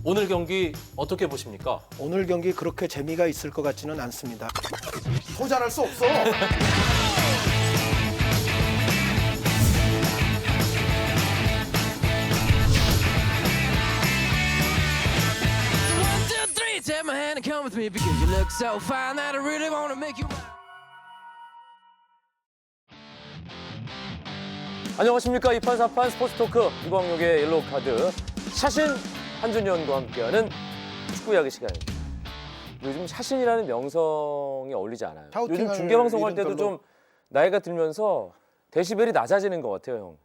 오늘 경기 어떻게 보십니까? 오늘 경기 그렇게 재미가 있을 것 같지는 않습니다. 소잘할 수 없어. Take my hand and come with me because you look so fine that I really want to make you mine. 안녕하십니까. 이판사판 스포츠토크 이광용의 옐로우카드 샤신 한준현과 함께하는 축구 이야기 시간입니다. 요즘 샤신이라는 명성이 어울리지 않아요. 요즘 중계방송할 때도 좀 나이가 들면서 데시벨이 낮아지는 것 같아요, 형.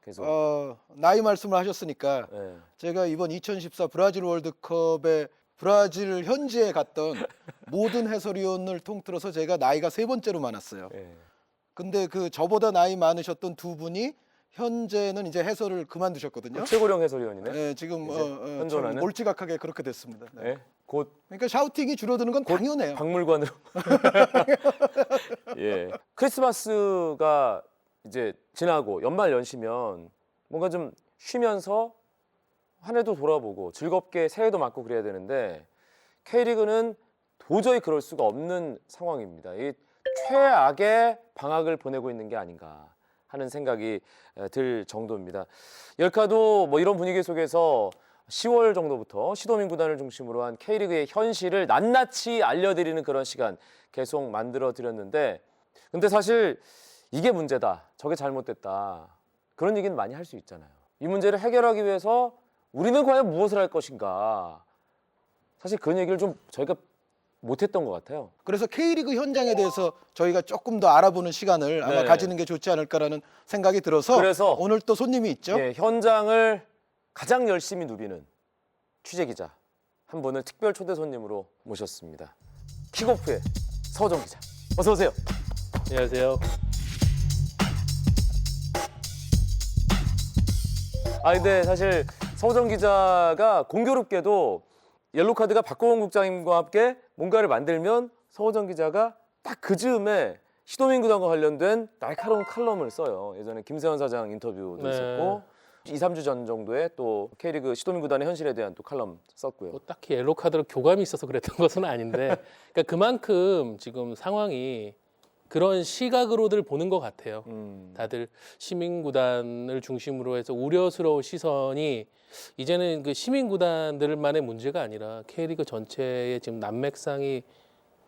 계속. 나이 말씀을 하셨으니까 네. 제가 이번 2014 브라질 월드컵에 브라질 현지에 갔던 모든 해설위원을 통틀어서 제가 나이가 세 번째로 많았어요. 네. 근데 그 저보다 나이 많으셨던 두 분이 현재는 이제 해설을 그만두셨거든요. 최고령 해설위원이네. 네, 지금 참 현존하는? 몰지각하게 그렇게 됐습니다. 네. 네. 곧 그러니까 샤우팅이 줄어드는 건 당연해요. 박물관으로. 예. 크리스마스가 이제 지나고 연말 연시면 뭔가 좀 쉬면서 한 해도 돌아보고 즐겁게 새해도 맞고 그래야 되는데 K리그는 도저히 그럴 수가 없는 상황입니다. 이 최악의 방학을 보내고 있는 게 아닌가 하는 생각이 들 정도입니다. 열카도 뭐 이런 분위기 속에서 10월 정도부터 시도민 구단을 중심으로 한 K리그의 현실을 낱낱이 알려드리는 그런 시간 계속 만들어 드렸는데, 근데 사실 이게 문제다, 저게 잘못됐다, 그런 얘기는 많이 할 수 있잖아요. 이 문제를 해결하기 위해서 우리는 과연 무엇을 할 것인가, 사실 그런 얘기를 좀 저희가 못했던 것 같아요. 그래서 K리그 현장에 대해서 저희가 조금 더 알아보는 시간을 아마 네. 가지는 게 좋지 않을까라는 생각이 들어서 그래서 오늘 또 손님이 있죠. 예, 현장을 가장 열심히 누비는 취재기자 한 분을 특별 초대 손님으로 모셨습니다. 킥오프의 서호정 기자, 어서 오세요. 안녕하세요. 근데 사실 서호정 기자가 공교롭게도 옐로카드가 박고원 국장님과 함께 뭔가를 만들면 서호정 기자가 딱 그 즈음에 시도민 구단과 관련된 날카로운 칼럼을 써요. 예전에 김세현 사장 인터뷰도 네. 있었고 2, 3주 전 정도에 또 K리그 시도민 구단의 현실에 대한 또 칼럼 썼고요. 뭐 딱히 옐로 카드로 교감이 있어서 그랬던 것은 아닌데, 그러니까 그만큼 지금 상황이 그런 시각으로들 보는 것 같아요. 다들 시민 구단을 중심으로 해서 우려스러운 시선이 이제는 그 시민 구단들만의 문제가 아니라 K리그 전체에 지금 난맥상이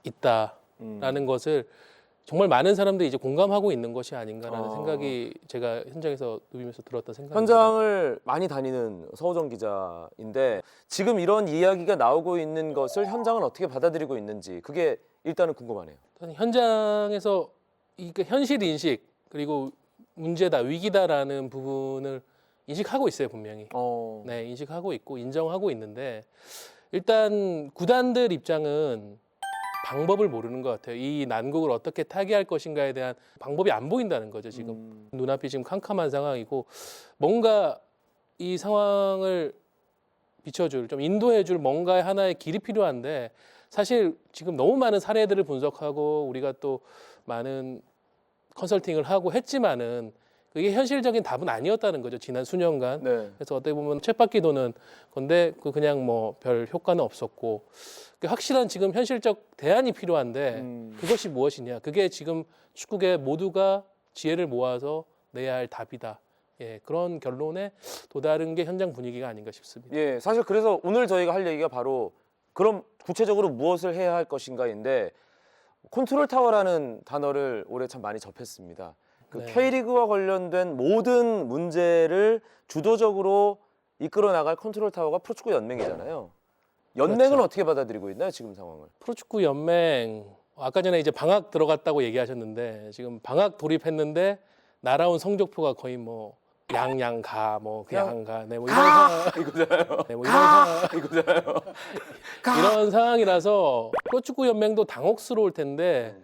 있다라는 것을 정말 많은 사람들이 이제 공감하고 있는 것이 아닌가라는 생각이 제가 현장에서 누비면서 들었던 생각입니다. 현장을 많이 다니는 서호정 기자인데 지금 이런 이야기가 나오고 있는 것을 현장은 어떻게 받아들이고 있는지 그게 일단은 궁금하네요. 현장에서 이 현실 인식 그리고 문제다, 위기다라는 부분을 인식하고 있어요, 분명히. 네, 인식하고 있고 인정하고 있는데 일단 구단들 입장은 방법을 모르는 것 같아요. 이 난국을 어떻게 타개할 것인가에 대한 방법이 안 보인다는 거죠, 지금. 눈앞이 지금 캄캄한 상황이고 뭔가 이 상황을 비춰줄, 좀 인도해줄 뭔가의 하나의 길이 필요한데 사실 지금 너무 많은 사례들을 분석하고 우리가 또 많은 컨설팅을 하고 했지만은 그게 현실적인 답은 아니었다는 거죠, 지난 수년간. 네. 그래서 어떻게 보면 쳇바퀴 도는 건데 그냥 뭐 별 효과는 없었고, 확실한 지금 현실적 대안이 필요한데 그것이 무엇이냐, 그게 지금 축구계 모두가 지혜를 모아서 내야 할 답이다. 예, 그런 결론에 도달한 게 현장 분위기가 아닌가 싶습니다. 예, 사실 그래서 오늘 저희가 할 얘기가 바로 그럼 구체적으로 무엇을 해야 할 것인가인데, 컨트롤 타워라는 단어를 올해 참 많이 접했습니다. 그 네. K리그와 관련된 모든 문제를 주도적으로 이끌어 나갈 컨트롤 타워가 프로축구 연맹이잖아요. 연맹은 그렇죠. 어떻게 받아들이고 있나요, 지금 상황을? 프로축구 연맹 아까 전에 이제 방학 들어갔다고 얘기하셨는데 지금 방학 돌입했는데 날아온 성적표가 거의 뭐 양양가 뭐 그냥 가, 네, 뭐 이런 상황 이거잖아요. 네, 뭐 이런 상황 이거잖아요. 이런 상황이라서 프로축구 연맹도 당혹스러울 텐데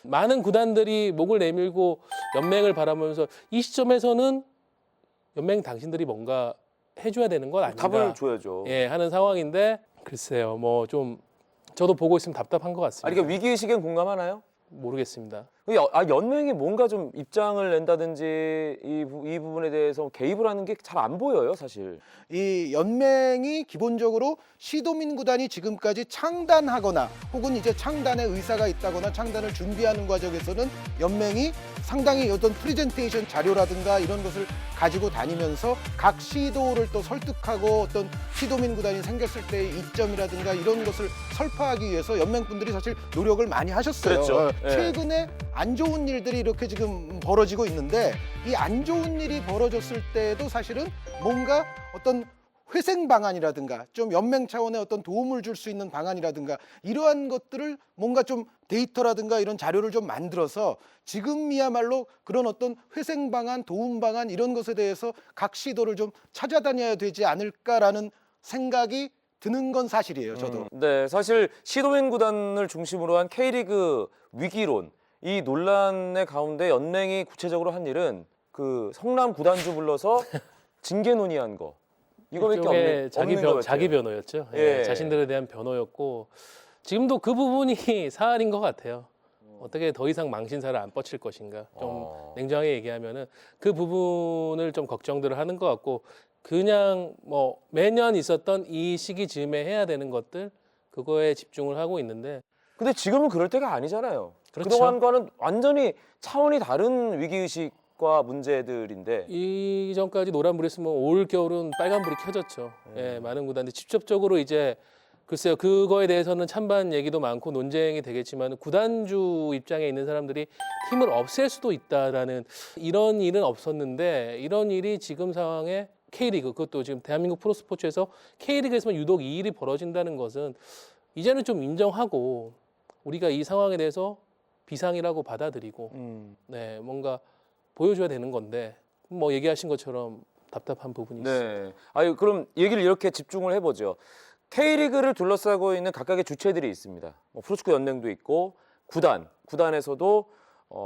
많은 구단들이 목을 내밀고 연맹을 바라보면서 이 시점에서는 연맹 당신들이 뭔가 해줘야 되는 건 아닌가, 답을 줘야죠. 예, 하는 상황인데 글쎄요, 뭐 좀 저도 보고 있으면 답답한 것 같습니다. 그러니까 위기의식엔 공감하나요? 모르겠습니다. 연맹이 뭔가 좀 입장을 낸다든지 이 부분에 대해서 개입을 하는 게 잘 안 보여요, 사실. 이 연맹이 기본적으로 시도민 구단이 지금까지 창단하거나 혹은 이제 창단의 의사가 있다거나 창단을 준비하는 과정에서는 연맹이 상당히 어떤 프레젠테이션 자료라든가 이런 것을 가지고 다니면서 각 시도를 또 설득하고 어떤 시도민 구단이 생겼을 때의 이점이라든가 이런 것을 설파하기 위해서 연맹분들이 사실 노력을 많이 하셨어요. 그랬죠. 예. 최근에 안 좋은 일들이 이렇게 지금 벌어지고 있는데 이 안 좋은 일이 벌어졌을 때도 사실은 뭔가 어떤 회생 방안이라든가 좀 연맹 차원의 어떤 도움을 줄 수 있는 방안이라든가 이러한 것들을 뭔가 좀 데이터라든가 이런 자료를 좀 만들어서 지금이야말로 그런 어떤 회생 방안, 도움 방안 이런 것에 대해서 각 시도를 좀 찾아다녀야 되지 않을까라는 생각이 드는 건 사실이에요, 저도. 네, 사실 시도민 구단을 중심으로 한 K리그 위기론 이 논란의 가운데 연맹이 구체적으로 한 일은 그 성남 구단주 불러서 징계 논의한 거. 이거밖에 일종의 없는 것 자기 같아요. 변호였죠. 예. 예, 자신들에 대한 변호였고 지금도 그 부분이 사활인 것 같아요. 어떻게 더 이상 망신살을 안 뻗칠 것인가. 좀 냉정하게 얘기하면은 그 부분을 좀 걱정들을 하는 것 같고 그냥 뭐 매년 있었던 이 시기 즈음에 해야 되는 것들 그거에 집중을 하고 있는데 근데 지금은 그럴 때가 아니잖아요. 그렇죠. 그동안과는 완전히 차원이 다른 위기의식과 문제들인데 이전까지 노란불이 있으면 올 겨울은 빨간불이 켜졌죠. 예, 많은 구단들이 직접적으로 이제 글쎄요 그거에 대해서는 찬반 얘기도 많고 논쟁이 되겠지만 구단주 입장에 있는 사람들이 팀을 없앨 수도 있다라는 이런 일은 없었는데 이런 일이 지금 상황에 K리그 그것도 지금 대한민국 프로스포츠에서 K리그에서만 유독 이 일이 벌어진다는 것은 이제는 좀 인정하고 우리가 이 상황에 대해서 비상이라고 받아들이고 네 뭔가 보여줘야 되는 건데 뭐 얘기하신 것처럼 답답한 부분이 있어요. 네. 아유 그럼 얘기를 이렇게 집중을 해보죠. K리그를 둘러싸고 있는 각각의 주체들이 있습니다. 뭐 프로축구 연맹도 있고 구단에서도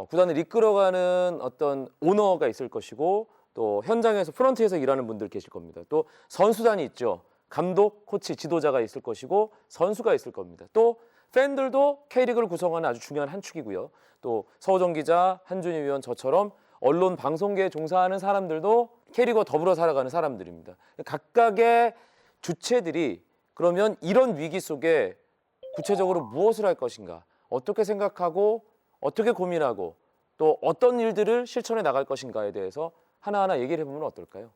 구단을 이끌어가는 어떤 오너가 있을 것이고 또 현장에서 프런트에서 일하는 분들 계실 겁니다. 또 선수단이 있죠. 감독, 코치, 지도자가 있을 것이고 선수가 있을 겁니다. 또 팬들도 K리그를 구성하는 아주 중요한 한 축이고요. 또 서호정 기자, 한준희 위원 저처럼 언론 방송계에 종사하는 사람들도 K리그와 더불어 살아가는 사람들입니다. 각각의 주체들이 그러면 이런 위기 속에 구체적으로 무엇을 할 것인가, 어떻게 생각하고 어떻게 고민하고 또 어떤 일들을 실천해 나갈 것인가에 대해서 하나하나 얘기를 해보면 어떨까요?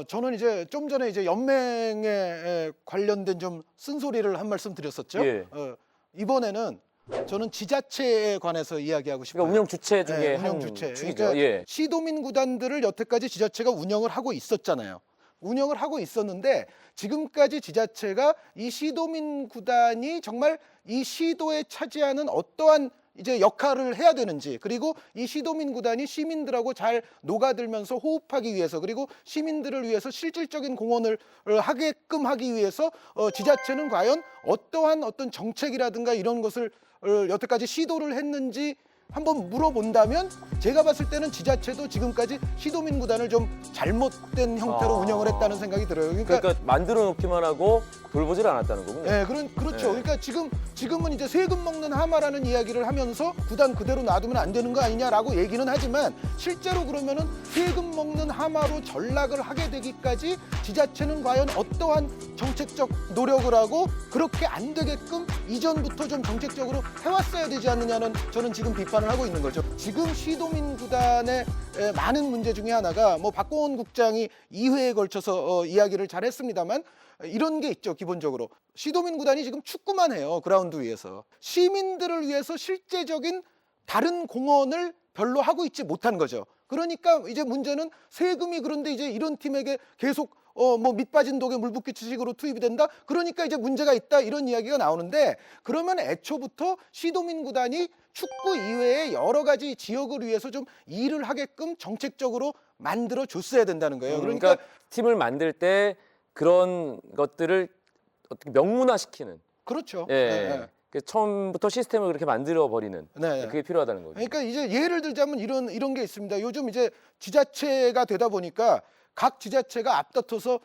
저는 이제 좀 전에 이제 연맹에 관련된 좀 쓴소리를 한 말씀 드렸었죠. 예. 이번에는 저는 지자체에 관해서 이야기하고 싶어요. 그러니까 운영 주체 중에 네, 한 운영 주체. 축이죠. 그러니까 예. 시도민 구단들을 여태까지 지자체가 운영을 하고 있었잖아요. 운영을 하고 있었는데 지금까지 지자체가 이 시도민 구단이 정말 이 시도에 차지하는 어떠한 이제 역할을 해야 되는지 그리고 이 시도민 구단이 시민들하고 잘 녹아들면서 호흡하기 위해서 그리고 시민들을 위해서 실질적인 공헌을 하게끔 하기 위해서 지자체는 과연 어떠한 어떤 정책이라든가 이런 것을 여태까지 시도를 했는지 한번 물어본다면 제가 봤을 때는 지자체도 지금까지 시도민 구단을 좀 잘못된 형태로 운영을 했다는 생각이 들어요. 그러니까 만들어 놓기만 하고 돌보질 않았다는 거군요. 네, 그렇죠. 네. 그러니까 지금은 이제 세금 먹는 하마라는 이야기를 하면서 구단 그대로 놔두면 안 되는 거 아니냐라고 얘기는 하지만 실제로 그러면은 세금 먹는 하마로 전락을 하게 되기까지 지자체는 과연 어떠한 정책적 노력을 하고 그렇게 안 되게끔 이전부터 좀 정책적으로 해왔어야 되지 않느냐는 저는 지금 비판을 하고 있는 거죠. 지금 시도민 구단의 많은 문제 중에 하나가 뭐 박공원 국장이 2회에 걸쳐서 이야기를 잘 했습니다만 이런 게 있죠. 기본적으로 시도민 구단이 지금 축구만 해요. 그라운드 위에서 시민들을 위해서 실제적인 다른 공헌을 별로 하고 있지 못한 거죠. 그러니까 이제 문제는 세금이 그런데 이제 이런 팀에게 계속 뭐 밑빠진 독에 물 붓기식으로 투입이 된다. 그러니까 이제 문제가 있다 이런 이야기가 나오는데 그러면 애초부터 시도민 구단이 축구 이외에 여러 가지 지역을 위해서 좀 일을 하게끔 정책적으로 만들어 줬어야 된다는 거예요. 그러니까 팀을 만들 때 그런 것들을 어떻게 명문화시키는. 그렇죠. 예. 네. 그 처음부터 시스템을 그렇게 만들어 버리는. 네. 그게 필요하다는 거죠. 그러니까 이제 예를 들자면 이런 게 있습니다. 요즘 이제 지자체가 되다 보니까 각 지자체가 앞다퉈서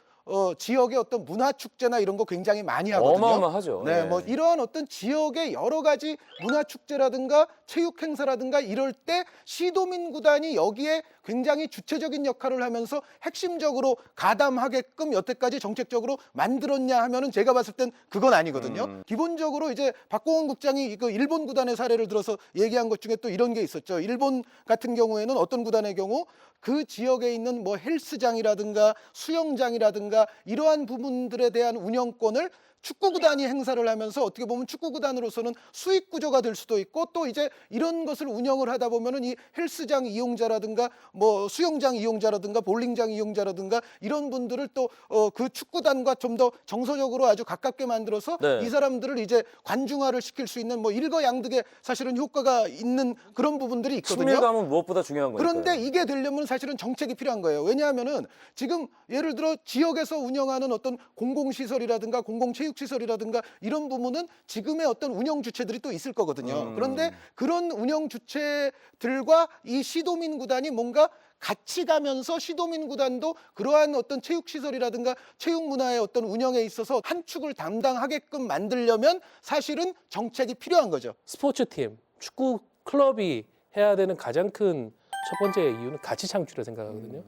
지역의 어떤 문화 축제나 이런 거 굉장히 많이 하거든요. 어마어마하죠. 네, 예. 뭐 이러한 어떤 지역의 여러 가지 문화 축제라든가 체육 행사라든가 이럴 때 시도민 구단이 여기에 굉장히 주체적인 역할을 하면서 핵심적으로 가담하게끔 여태까지 정책적으로 만들었냐 하면은 제가 봤을 땐 그건 아니거든요. 기본적으로 이제 박공원 국장이 그 일본 구단의 사례를 들어서 얘기한 것 중에 또 이런 게 있었죠. 일본 같은 경우에는 어떤 구단의 경우 그 지역에 있는 뭐 헬스장이라든가 수영장이라든가 이러한 부분들에 대한 운영권을 축구 구단이 행사를 하면서 어떻게 보면 축구 구단으로서는 수익 구조가 될 수도 있고 또 이제 이런 것을 운영을 하다 보면은 이 헬스장 이용자라든가 뭐 수영장 이용자라든가 볼링장 이용자라든가 이런 분들을 또 그 축구단과 좀 더 정서적으로 아주 가깝게 만들어서 네. 이 사람들을 이제 관중화를 시킬 수 있는 뭐 일거양득의 사실은 효과가 있는 그런 부분들이 있거든요. 친밀감은 무엇보다 중요한 거니까요. 그런데 이게 되려면 사실은 정책이 필요한 거예요. 왜냐하면은 지금 예를 들어 지역에서 운영하는 어떤 공공시설이라든가 공공체육시설이라든가 이런 부분은 지금의 어떤 운영 주체들이 또 있을 거거든요. 그런데 그런 운영 주체들과 이 시도민 구단이 뭔가 같이 가면서 시도민 구단도 그러한 어떤 체육시설이라든가 체육 문화의 어떤 운영에 있어서 한 축을 담당하게끔 만들려면 사실은 정책이 필요한 거죠. 스포츠팀, 축구 클럽이 해야 되는 가장 큰 첫 번째 이유는 가치 창출이라고 생각하거든요.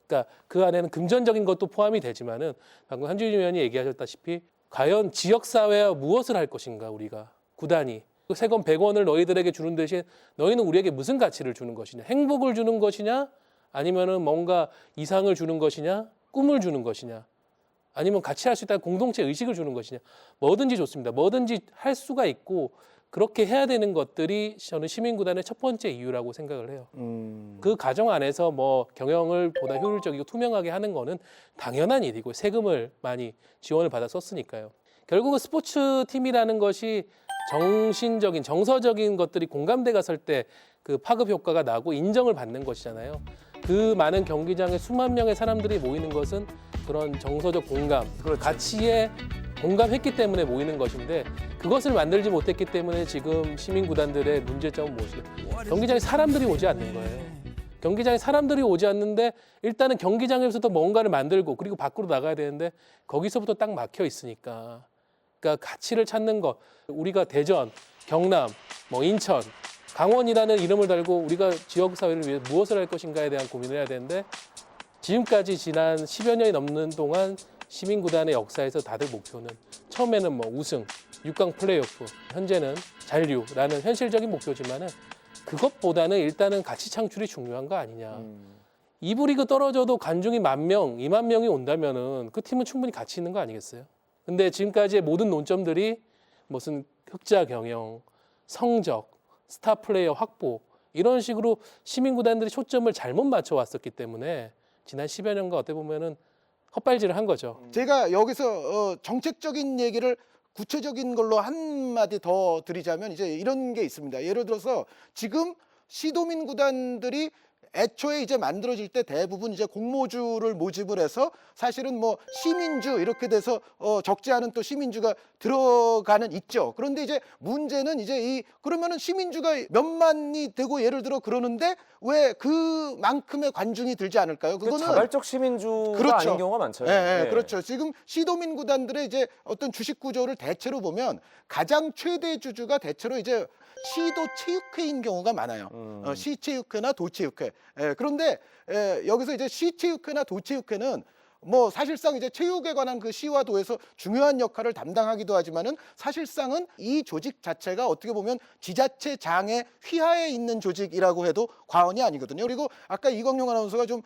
그러니까 그 안에는 금전적인 것도 포함이 되지만은 방금 한준희 의원이 얘기하셨다시피 과연 지역사회와 무엇을 할 것인가 우리가 구단이 세금 100원을 너희들에게 주는 대신 너희는 우리에게 무슨 가치를 주는 것이냐, 행복을 주는 것이냐, 아니면은 뭔가 이상을 주는 것이냐, 꿈을 주는 것이냐, 아니면 같이 할 수 있다는 공동체 의식을 주는 것이냐, 뭐든지 좋습니다. 뭐든지 할 수가 있고 그렇게 해야 되는 것들이 저는 시민구단의 첫 번째 이유라고 생각을 해요. 그 과정 안에서 뭐 경영을 보다 효율적이고 투명하게 하는 거는 당연한 일이고 세금을 많이 지원을 받아 썼으니까요. 결국은 스포츠 팀이라는 것이 정신적인 정서적인 것들이 공감대가 설 때 그 파급 효과가 나고 인정을 받는 것이잖아요. 그 많은 경기장에 수만 명의 사람들이 모이는 것은 그런 정서적 공감, 가치에 공감했기 때문에 모이는 것인데 그것을 만들지 못했기 때문에 지금 시민구단들의 문제점은 무엇이냐? 경기장에 사람들이 오지 않는 거예요. 경기장에 사람들이 오지 않는데 일단은 경기장에서도 뭔가를 만들고 그리고 밖으로 나가야 되는데 거기서부터 딱 막혀 있으니까 그러니까 가치를 찾는 것 우리가 대전, 경남, 뭐 인천, 강원이라는 이름을 달고 우리가 지역사회를 위해 무엇을 할 것인가에 대한 고민을 해야 되는데 지금까지 지난 10여 년이 넘는 동안 시민구단의 역사에서 다들 목표는 처음에는 뭐 우승, 6강 플레이오프, 현재는 잔류라는 현실적인 목표지만은 그것보다는 일단은 가치 창출이 중요한 거 아니냐. 2부 리그 떨어져도 관중이 10,000명, 20,000명이 온다면은 그 팀은 충분히 가치 있는 거 아니겠어요? 근데 지금까지의 모든 논점들이 무슨 흑자 경영, 성적, 스타 플레이어 확보 이런 식으로 시민구단들이 초점을 잘못 맞춰 왔었기 때문에 지난 10여 년간 어떻게 보면은 헛발질을 한 거죠. 제가 여기서 정책적인 얘기를 구체적인 걸로 한마디 더 드리자면 이제 이런 게 있습니다. 예를 들어서 지금 시도민 구단들이 애초에 이제 만들어질 때 대부분 이제 공모주를 모집을 해서 사실은 뭐 시민주 이렇게 돼서 적지 않은 또 시민주가 들어가는 있죠. 그런데 이제 문제는 이제 그러면은 시민주가 몇만이 되고 예를 들어 그러는데 왜 그만큼의 관중이 들지 않을까요? 그거는 자발적 시민주가 그렇죠. 아닌 경우가 많죠. 네, 그렇죠. 지금 시도민 구단들의 이제 어떤 주식 구조를 대체로 보면 가장 최대 주주가 대체로 이제 시도 체육회인 경우가 많아요. 시체육회나 도체육회. 그런데 여기서 이제 시체육회나 도체육회는 뭐 사실상 이제 체육에 관한 그 시와 도에서 중요한 역할을 담당하기도 하지만은 사실상은 이 조직 자체가 어떻게 보면 지자체장의 휘하에 있는 조직이라고 해도 과언이 아니거든요. 그리고 아까 이광용 아나운서가 좀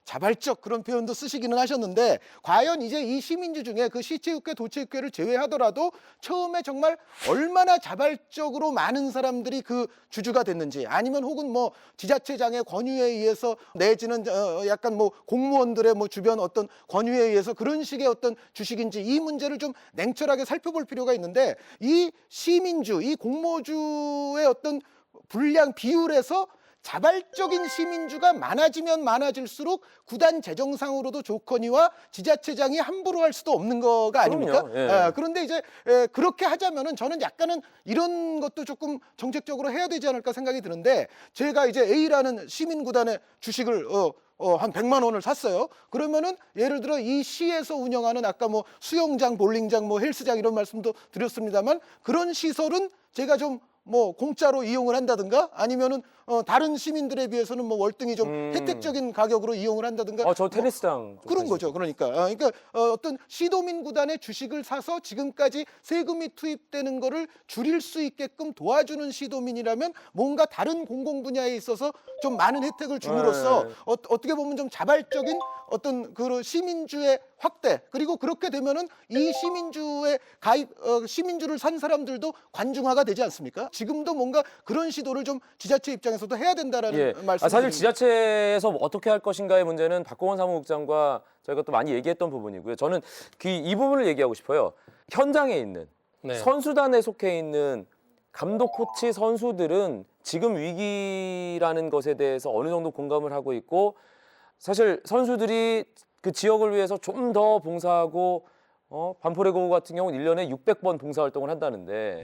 자발적 그런 표현도 쓰시기는 하셨는데 과연 이제 이 시민주 중에 그 시체육회, 도체육회를 제외하더라도 처음에 정말 얼마나 자발적으로 많은 사람들이 그 주주가 됐는지 아니면 혹은 뭐 지자체장의 권유에 의해서 내지는 약간 뭐 공무원들의 뭐 주변 어떤 권유에 의해서 그런 식의 어떤 주식인지 이 문제를 좀 냉철하게 살펴볼 필요가 있는데 이 시민주, 이 공모주의 어떤 분량 비율에서 자발적인 시민주가 많아지면 많아질수록 구단 재정상으로도 좋거니와 지자체장이 함부로 할 수도 없는 거가 아닙니까? 그럼요. 예. 그런데 이제 그렇게 하자면은 저는 약간은 이런 것도 조금 정책적으로 해야 되지 않을까 생각이 드는데 제가 이제 A라는 시민구단의 주식을 한 100만 원을 샀어요. 그러면은 예를 들어 이 시에서 운영하는 아까 뭐 수영장, 볼링장, 뭐 헬스장 이런 말씀도 드렸습니다만 그런 시설은 제가 좀 뭐 공짜로 이용을 한다든가 아니면은 다른 시민들에 비해서는 뭐 월등히 좀 혜택적인 가격으로 이용을 한다든가 저 테니스장 좀 그런 관심 거죠. 그러니까 어떤 시도민 구단의 주식을 사서 지금까지 세금이 투입되는 거를 줄일 수 있게끔 도와주는 시도민이라면 뭔가 다른 공공 분야에 있어서 좀 많은 혜택을 줌으로써 네. 어떻게 보면 좀 자발적인 어떤 그 시민주의 확대 그리고 그렇게 되면은 이 시민주의 가입 시민주를 산 사람들도 관중화가 되지 않습니까? 지금도 뭔가 그런 시도를 좀 지자체 입장에서도 해야 된다라는 말씀. 사실 지자체에서 어떻게 할 것인가의 문제는 박공원 사무국장과 저희가 또 많이 얘기했던 부분이고요. 저는 이 부분을 얘기하고 싶어요. 현장에 있는 네. 선수단에 속해 있는 감독, 코치, 선수들은 지금 위기라는 것에 대해서 어느 정도 공감을 하고 있고 사실 선수들이 그 지역을 위해서 좀 더 봉사하고 반포레고 같은 경우는 1년에 600번 봉사활동을 한다는데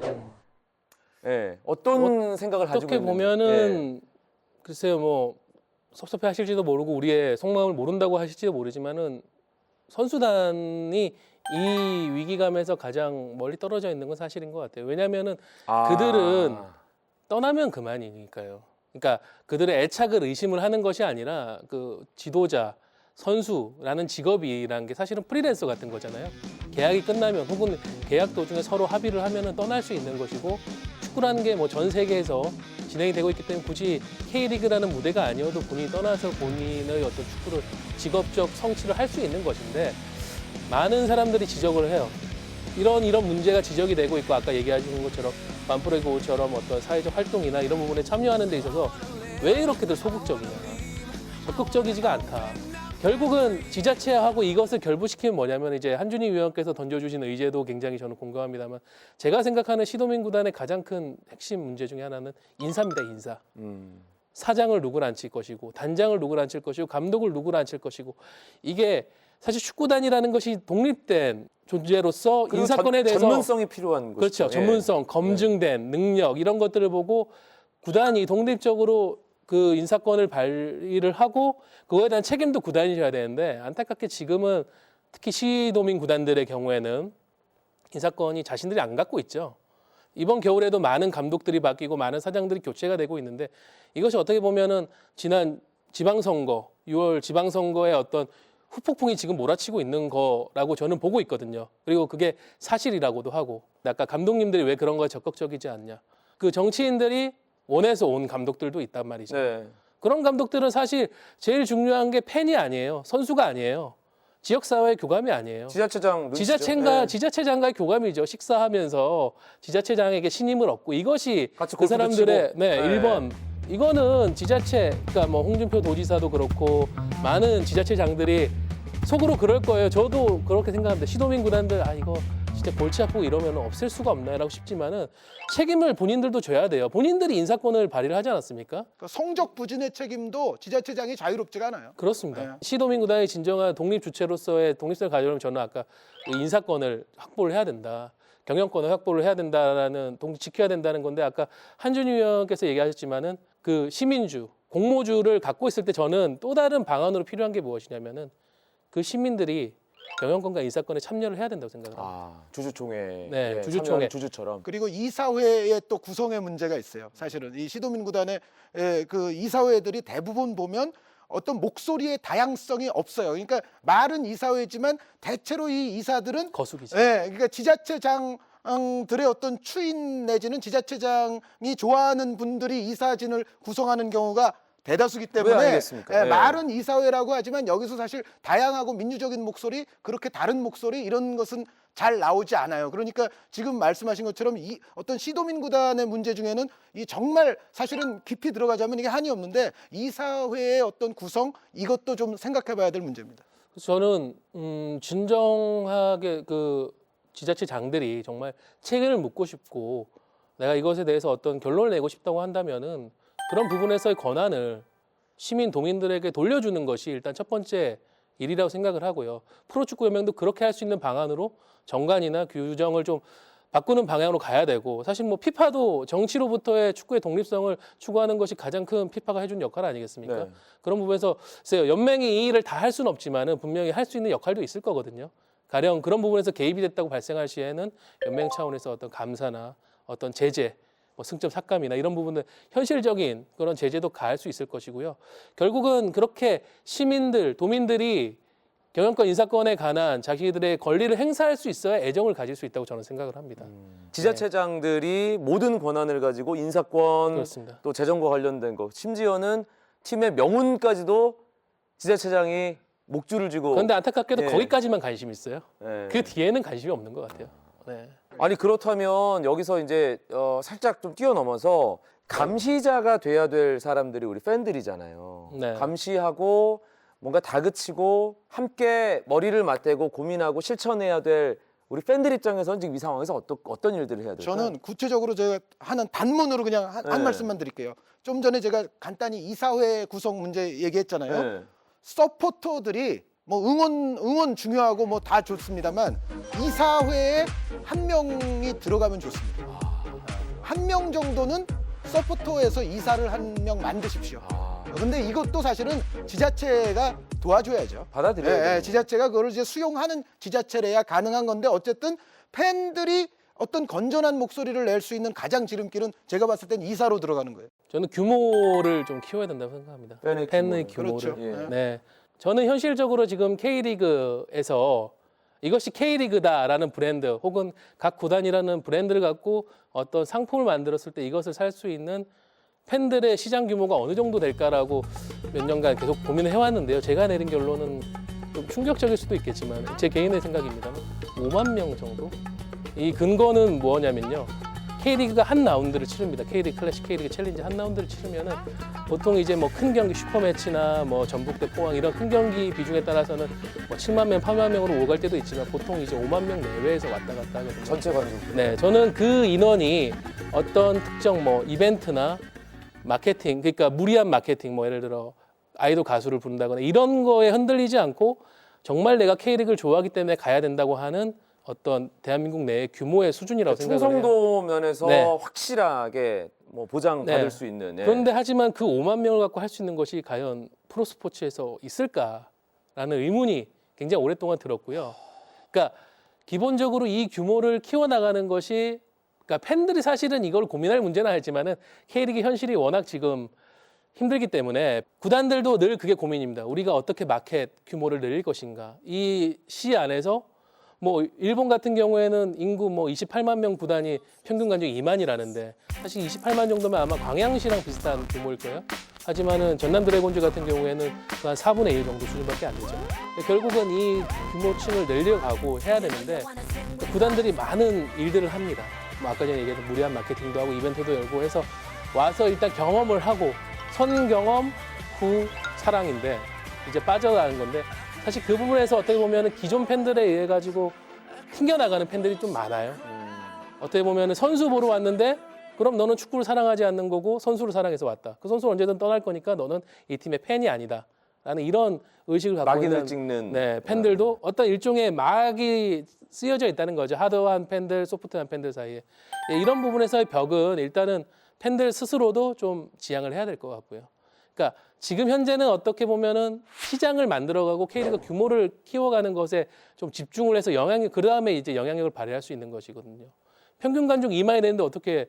어떤 생각을 가지고 어떻게 있는지. 보면은 글쎄요 뭐 섭섭해 하실지도 모르고 우리의 속마음을 모른다고 하실지도 모르지만은 선수단이 이 위기감에서 가장 멀리 떨어져 있는 건 사실인 것 같아요. 왜냐하면은 그들은 떠나면 그만이니까요. 그러니까 그들의 애착을 의심을 하는 것이 아니라 그 지도자, 선수라는 직업이라는 게 사실은 프리랜서 같은 거잖아요. 계약이 끝나면 혹은 계약 도중에 서로 합의를 하면은 떠날 수 있는 것이고 축구라는 게 뭐 전 세계에서 진행이 되고 있기 때문에 굳이 K리그라는 무대가 아니어도 본인이 떠나서 본인의 어떤 축구를 직업적 성취를 할 수 있는 것인데 많은 사람들이 지적을 해요. 이런 문제가 지적이 되고 있고 아까 얘기하신 것처럼 만프레고처럼 어떤 사회적 활동이나 이런 부분에 참여하는 데 있어서 왜 이렇게들 소극적이냐. 적극적이지가 않다. 결국은 지자체하고 이것을 결부시키면 뭐냐면 이제 한준희 위원께서 던져주신 의제도 굉장히 저는 공감합니다만 제가 생각하는 시도민 구단의 가장 큰 핵심 문제 중에 하나는 인사입니다. 인사. 사장을 누구를 앉힐 것이고 단장을 누구를 앉힐 것이고 감독을 누구를 앉힐 것이고 이게 사실 축구단이라는 것이 독립된 존재로서 인사권에 대해서 전문성이 필요한 것이죠. 그렇죠. 전문성, 검증된 능력 이런 것들을 보고 구단이 독립적으로 그 인사권을 발휘를 하고 그거에 대한 책임도 구단이 져야 되는데 안타깝게 지금은 특히 시도민 구단들의 경우에는 인사권이 자신들이 안 갖고 있죠. 이번 겨울에도 많은 감독들이 바뀌고 많은 사장들이 교체가 되고 있는데 이것이 어떻게 보면은 지난 지방선거, 6월 지방선거의 어떤 후폭풍이 지금 몰아치고 있는 거라고 저는 보고 있거든요. 그리고 그게 사실이라고도 하고 아까 감독님들이 왜 그런 거에 적극적이지 않냐. 그 정치인들이 원해서 온 감독들도 있단 말이죠. 네. 그런 감독들은 사실 제일 중요한 게 팬이 아니에요. 선수가 아니에요. 지역사회의 교감이 아니에요. 지자체장 눈치죠. 네. 지자체장과의 교감이죠. 식사하면서 지자체장에게 신임을 얻고 이것이 같이 그 골프도 사람들의 치고. 네, 1번. 이거는 지자체, 그러니까 뭐 홍준표 도지사도 그렇고 많은 지자체장들이 속으로 그럴 거예요. 저도 그렇게 생각합니다. 시도민 구단들 이거 진짜 골치 아프고 이러면 없앨 수가 없나요라고 싶지만은 책임을 본인들도 져야 돼요. 본인들이 인사권을 발휘를 하지 않았습니까? 그 성적 부진의 책임도 지자체장이 자유롭지가 않아요. 그렇습니다. 네. 시도민 구단의 진정한 독립 주체로서의 독립성을 가져오려면 저는 아까 인사권을 확보를 해야 된다. 경영권을 확보를 해야 된다라는 지켜야 된다는 건데 아까 한준희 위원께서 얘기하셨지만은 그 시민주, 공모주를 갖고 있을 때 저는 또 다른 방안으로 필요한 게 무엇이냐면은 그 시민들이 경영권과 인사권에 참여를 해야 된다고 생각합니다. 주주총회. 네, 주주총회. 참여하는 주주처럼. 그리고 이사회의 또 구성의 문제가 있어요. 사실은 이 시도민 구단의 그 이사회들이 대부분 보면 어떤 목소리의 다양성이 없어요. 그러니까 말은 이사회지만 대체로 이 이사들은 거수기죠. 그러니까 지자체장들의 어떤 추인 내지는 지자체장이 좋아하는 분들이 이사진을 구성하는 경우가 대다수기 왜 때문에 아니겠습니까? 네. 말은 이사회라고 하지만 여기서 사실 다양하고 민주적인 목소리, 그렇게 다른 목소리 이런 것은 잘 나오지 않아요. 그러니까 지금 말씀하신 것처럼 이 어떤 시도민 구단의 문제 중에는 이 정말 사실은 깊이 들어가자면 이게 한이 없는데 이사회의 어떤 구성 이것도 좀 생각해봐야 될 문제입니다. 그래서 저는 진정하게 그 지자체장들이 정말 책임을 묻고 싶고 내가 이것에 대해서 어떤 결론을 내고 싶다고 한다면은 그런 부분에서의 권한을 시민 도민들에게 돌려주는 것이 일단 첫 번째 일이라고 생각을 하고요. 프로축구연맹도 그렇게 할 수 있는 방안으로 정관이나 규정을 좀 바꾸는 방향으로 가야 되고 사실 뭐 피파도 정치로부터의 축구의 독립성을 추구하는 것이 가장 큰 피파가 해준 역할 아니겠습니까? 네. 그런 부분에서 글쎄요, 연맹이 이 일을 다 할 수는 없지만은 분명히 할 수 있는 역할도 있을 거거든요. 가령 그런 부분에서 개입이 됐다고 발생할 시에는 연맹 차원에서 어떤 감사나 어떤 제재, 뭐 승점 삭감이나 이런 부분들 현실적인 그런 제재도 가할 수 있을 것이고요. 결국은 그렇게 시민들, 도민들이 경영권 인사권에 관한 자기들의 권리를 행사할 수 있어야 애정을 가질 수 있다고 저는 생각을 합니다. 지자체장들이 모든 권한을 가지고 인사권 그렇습니다. 또 재정과 관련된 거 심지어는 팀의 명운까지도 지자체장이 목줄을 쥐고 그런데 안타깝게도 예. 거기까지만 관심이 있어요. 예. 그 뒤에는 관심이 없는 것 같아요. 네. 아니 그렇다면 여기서 이제 살짝 좀 뛰어넘어서 감시자가 돼야 될 사람들이 우리 팬들이잖아요. 네. 감시하고 뭔가 다그치고 함께 머리를 맞대고 고민하고 실천해야 될 우리 팬들 입장에서는 지금 이 상황에서 어떤 일들을 해야 될까요? 저는 구체적으로 제가 하는 단문으로 그냥 한 네. 말씀만 드릴게요. 좀 전에 제가 간단히 이사회 구성 문제 얘기했잖아요. 네. 서포터들이 뭐 응원 중요하고 뭐 다 좋습니다만 이사회에 한 명이 들어가면 좋습니다. 한 명 정도는 서포터에서 이사를 한 명 만드십시오. 근데 이것도 사실은 지자체가 도와줘야죠. 받아들여야 예, 돼요. 지자체가 그걸 이제 수용하는 지자체래야 가능한 건데 어쨌든 팬들이 어떤 건전한 목소리를 낼 수 있는 가장 지름길은 제가 봤을 땐 이사로 들어가는 거예요. 저는 규모를 좀 키워야 된다고 생각합니다. 규모를. 팬의 규모를. 그렇죠. 예. 네. 저는 현실적으로 지금 K리그에서 이것이 K리그다라는 브랜드 혹은 각 구단이라는 브랜드를 갖고 어떤 상품을 만들었을 때 이것을 살 수 있는 팬들의 시장 규모가 어느 정도 될까라고 몇 년간 계속 고민을 해왔는데요. 제가 내린 결론은 좀 충격적일 수도 있겠지만 제 개인의 생각입니다만 5만 명 정도? 이 근거는 뭐냐면요. K리그가 한 라운드를 치릅니다. K리그 클래식, K리그 챌린지 한 라운드를 치르면은 보통 이제 뭐 큰 경기 슈퍼매치나 뭐 전북대 포항 이런 큰 경기 비중에 따라서는 뭐 7만 명, 8만 명으로 오갈 때도 있지만 보통 이제 5만 명 내외에서 왔다 갔다 하거든요. 전체 관중. 네, 저는 그 인원이 어떤 특정 뭐 이벤트나 마케팅, 그러니까 무리한 마케팅, 뭐 예를 들어 아이돌 가수를 부른다거나 이런 거에 흔들리지 않고 정말 내가 K리그를 좋아하기 때문에 가야 된다고 하는 어떤 대한민국 내의 규모의 수준이라고 생각을 해요. 충성도 면에서 네. 확실하게 뭐 보장받을 네. 수 있는. 예. 그런데 하지만 그 5만 명을 갖고 할 수 있는 것이 과연 프로스포츠에서 있을까라는 의문이 굉장히 오랫동안 들었고요. 그러니까 기본적으로 이 규모를 키워나가는 것이 그러니까 팬들이 사실은 이걸 고민할 문제는 아니지만은 K리그 현실이 워낙 지금 힘들기 때문에 구단들도 늘 그게 고민입니다. 우리가 어떻게 마켓 규모를 늘릴 것인가. 이 시 안에서 뭐 일본 같은 경우에는 인구 뭐 28만 명 구단이 평균 관중이 2만이라는데 사실 28만 정도면 아마 광양시랑 비슷한 규모일 거예요. 하지만은 전남 드래곤즈 같은 경우에는 한 4분의 1 정도 수준밖에 안 되죠. 결국은 이 규모층을 늘려가고 해야 되는데 구단들이 많은 일들을 합니다. 뭐 아까 전에 얘기했던 무리한 마케팅도 하고 이벤트도 열고 해서 와서 일단 경험을 하고 선 경험 후 사랑인데 이제 빠져나가는 건데 사실 그 부분에서 어떻게 보면 기존 팬들에 의해 가지고 튕겨나가는 팬들이 좀 많아요. 어떻게 보면 선수 보러 왔는데 그럼 너는 축구를 사랑하지 않는 거고 선수를 사랑해서 왔다. 그 선수 언제든 떠날 거니까 너는 이 팀의 팬이 아니다. 라는 이런 의식을 갖고 막인을 있는 찍는. 네, 팬들도 어떤 일종의 막이 쓰여져 있다는 거죠. 하드한 팬들, 소프트한 팬들 사이에. 예, 이런 부분에서의 벽은 일단은 팬들 스스로도 좀 지향을 해야 될 것 같고요. 그러니까 지금 현재는 어떻게 보면은 시장을 만들어가고 K리그 규모를 키워가는 것에 좀 집중을 해서 그 다음에 이제 영향력을 발휘할 수 있는 것이거든요. 평균 관중 2만이 되는데 어떻게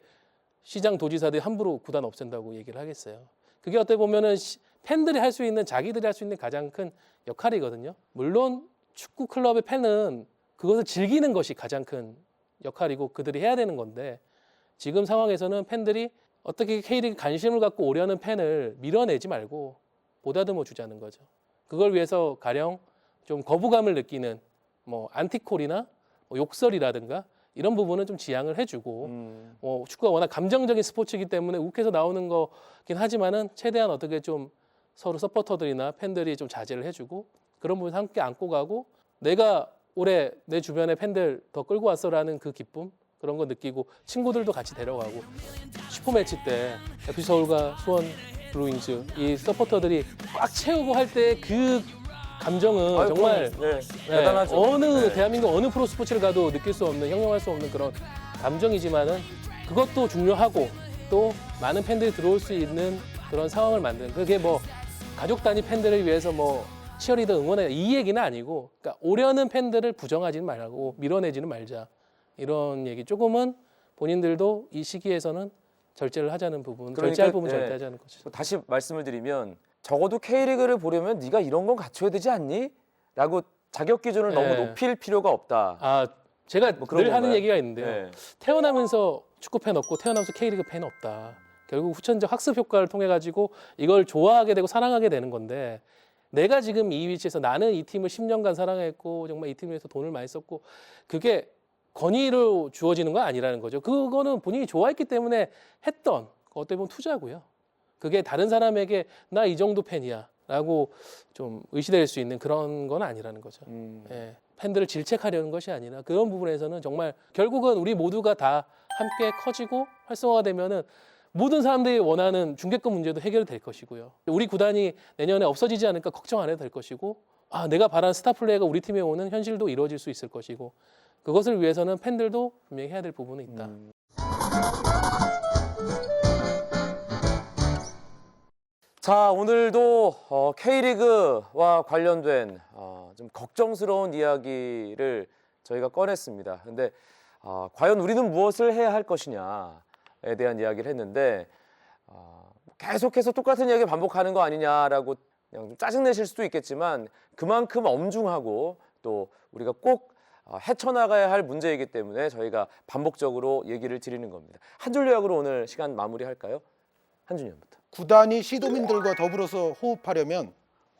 시장 도지사들이 함부로 구단 없앤다고 얘기를 하겠어요. 그게 어떻게 보면은 팬들이 할 수 있는 자기들이 할 수 있는 가장 큰 역할이거든요. 물론 축구 클럽의 팬은 그것을 즐기는 것이 가장 큰 역할이고 그들이 해야 되는 건데 지금 상황에서는 팬들이 어떻게 K리그 관심을 갖고 오려는 팬을 밀어내지 말고 보다듬어 주자는 거죠. 그걸 위해서 가령 좀 거부감을 느끼는 뭐 안티콜이나 뭐 욕설이라든가 이런 부분은 좀 지양을 해주고 뭐 축구가 워낙 감정적인 스포츠이기 때문에 욱해서 나오는 거긴 하지만은 최대한 어떻게 좀 서로 서포터들이나 팬들이 좀 자제를 해주고 그런 부분 함께 안고 가고 내가 올해 내 주변에 팬들 더 끌고 왔어라는 그 기쁨 그런 거 느끼고 친구들도 같이 데려가고 슈퍼매치 때 FC 서울과 수원 블루윙즈 이 서포터들이 꽉 채우고 할 때 그 감정은 아유, 정말 네, 네, 대단하죠. 어느 네. 대한민국 어느 프로 스포츠를 가도 느낄 수 없는 형용할 수 없는 그런 감정이지만은 그것도 중요하고 또 많은 팬들이 들어올 수 있는 그런 상황을 만드는 그게 뭐 가족 단위 팬들을 위해서 뭐 치어리더 응원해 이 얘기는 아니고 그러니까 오려는 팬들을 부정하지는 말고 밀어내지는 말자 이런 얘기 조금은 본인들도 이 시기에서는 절제를 하자는 부분 절제할 부분 절제하자는 거죠. 다시 말씀을 드리면 적어도 K리그를 보려면 네가 이런 건 갖춰야 되지 않니? 라고 자격 기준을 너무 높일 필요가 없다. 아 제가 뭐 그런 늘 하는 건가요? 얘기가 있는데요. 네. 태어나면서 축구 팬 없고 태어나면서 K리그 팬 없다. 결국 후천적 학습 효과를 통해 가지고 이걸 좋아하게 되고 사랑하게 되는 건데 내가 지금 이 위치에서 나는 이 팀을 10년간 사랑했고 정말 이 팀을 위해서 돈을 많이 썼고 그게 권위로 주어지는 건 아니라는 거죠. 그거는 본인이 좋아했기 때문에 했던 어떻게 보면 투자고요. 그게 다른 사람에게 나 이 정도 팬이야라고 좀 의시될 수 있는 그런 건 아니라는 거죠. 예, 팬들을 질책하려는 것이 아니라 그런 부분에서는 정말 결국은 우리 모두가 다 함께 커지고 활성화가 되면은 모든 사람들이 원하는 중계권 문제도 해결될 것이고요. 우리 구단이 내년에 없어지지 않을까 걱정 안 해도 될 것이고 아 내가 바라는 스타 플레이가 우리 팀에 오는 현실도 이루어질 수 있을 것이고 그것을 위해서는 팬들도 분명히 해야 될 부분이 있다. 자, 오늘도 K리그와 관련된 좀 걱정스러운 이야기를 저희가 꺼냈습니다. 근데 과연 우리는 무엇을 해야 할 것이냐에 대한 이야기를 했는데 계속해서 똑같은 이야기 반복하는 거 아니냐라고 그냥 좀 짜증내실 수도 있겠지만 그만큼 엄중하고 또 우리가 꼭 헤쳐나가야 할 문제이기 때문에 저희가 반복적으로 얘기를 드리는 겁니다. 한 줄 요약으로 오늘 시간 마무리할까요? 한준희 의원부터. 구단이 시도민들과 더불어서 호흡하려면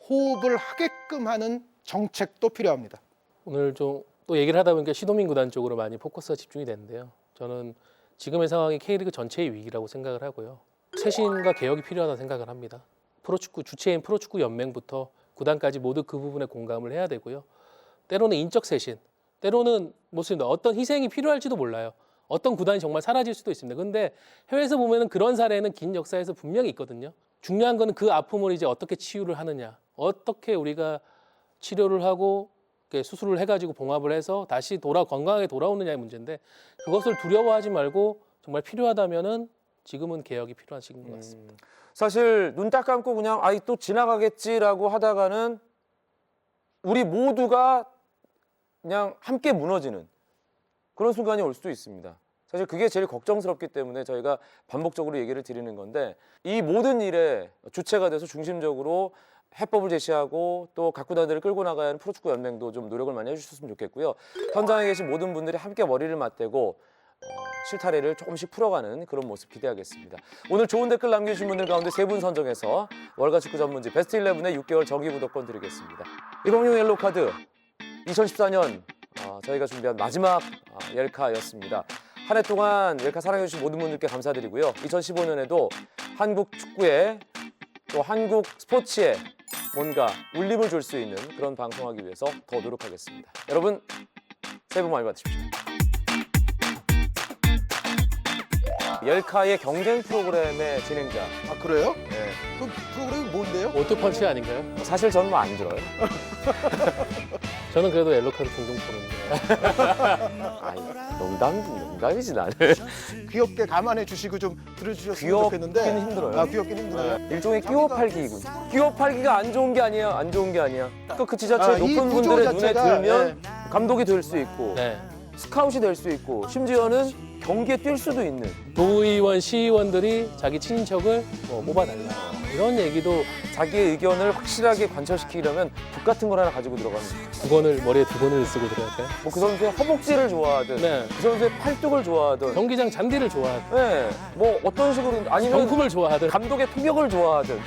호흡을 하게끔 하는 정책도 필요합니다. 오늘 좀 또 얘기를 하다 보니까 시도민 구단 쪽으로 많이 포커스가 집중이 되는데요. 저는 지금의 상황이 K리그 전체의 위기라고 생각을 하고요. 쇄신과 개혁이 필요하다고 생각을 합니다. 프로축구 주체인 프로축구 연맹부터 구단까지 모두 그 부분에 공감을 해야 되고요. 때로는 인적 쇄신, 때로는 무슨 어떤 희생이 필요할지도 몰라요. 어떤 구단이 정말 사라질 수도 있습니다. 그런데 해외에서 보면은 그런 사례는 긴 역사에서 분명히 있거든요. 중요한 거는 그 아픔을 이제 어떻게 치유를 하느냐, 어떻게 우리가 치료를 하고 수술을 해가지고 봉합을 해서 다시 건강하게 돌아오느냐의 문제인데 그것을 두려워하지 말고 정말 필요하다면은 지금은 개혁이 필요한 시기인 것 같습니다. 사실 눈 딱 감고 그냥 또 지나가겠지라고 하다가는 우리 모두가 그냥 함께 무너지는 그런 순간이 올 수도 있습니다. 사실 그게 제일 걱정스럽기 때문에 저희가 반복적으로 얘기를 드리는 건데 이 모든 일에 주체가 돼서 중심적으로 해법을 제시하고 또 각 구단들을 끌고 나가야 하는 프로축구 연맹도 좀 노력을 많이 해주셨으면 좋겠고요. 현장에 계신 모든 분들이 함께 머리를 맞대고 실타래를 조금씩 풀어가는 그런 모습 기대하겠습니다. 오늘 좋은 댓글 남겨주신 분들 가운데 3분 선정해서 월가 축구 전문지 베스트 11의 6개월 정기 구독권 드리겠습니다. 이광용 옐로카드 2014년 저희가 준비한 마지막 옐카였습니다. 한 해 동안 옐카 사랑해주신 모든 분들께 감사드리고요. 2015년에도 한국 축구에 또 한국 스포츠에 뭔가 울림을 줄 수 있는 그런 방송하기 위해서 더 노력하겠습니다. 여러분 새해 복 많이 받으십시오. 옐카의 경쟁 프로그램의 진행자. 아 그래요? 네. 그 프로그램이 뭔데요? 오토펀치 아닌가요? 사실 저는 뭐 안 들어요. 저는 그래도 옐로카드 종종 보는데 아니, 농담이지 나는. 귀엽게 감안해 주시고 좀 들어주셨으면 귀엽긴 좋겠는데. 힘들어요. 귀엽긴 힘들어요. 일종의 끼워 팔기이군. 끼워 팔기가 안 좋은 게 아니에요. 안 좋은 게 아니야. 그 지자체 이 높은 구조 분들의 눈에 자체가, 들면 감독이 될 수 있고 네. 스카웃이 될 수 있고 심지어는 경기에 뛸 수도 있는 도의원, 시의원들이 자기 친인척을 뽑아달라 이런 얘기도 자기의 의견을 확실하게 관철시키려면 북 같은 걸 하나 가지고 들어가는 머리에 두건을 쓰고 들어갈까요? 뭐 그 선수의 허벅지를 좋아하든 네. 그 선수의 팔뚝을 좋아하든 경기장 잔디를 좋아하든 네, 뭐 어떤 식으로 아니면 경품을 좋아하든 감독의 통역을 좋아하든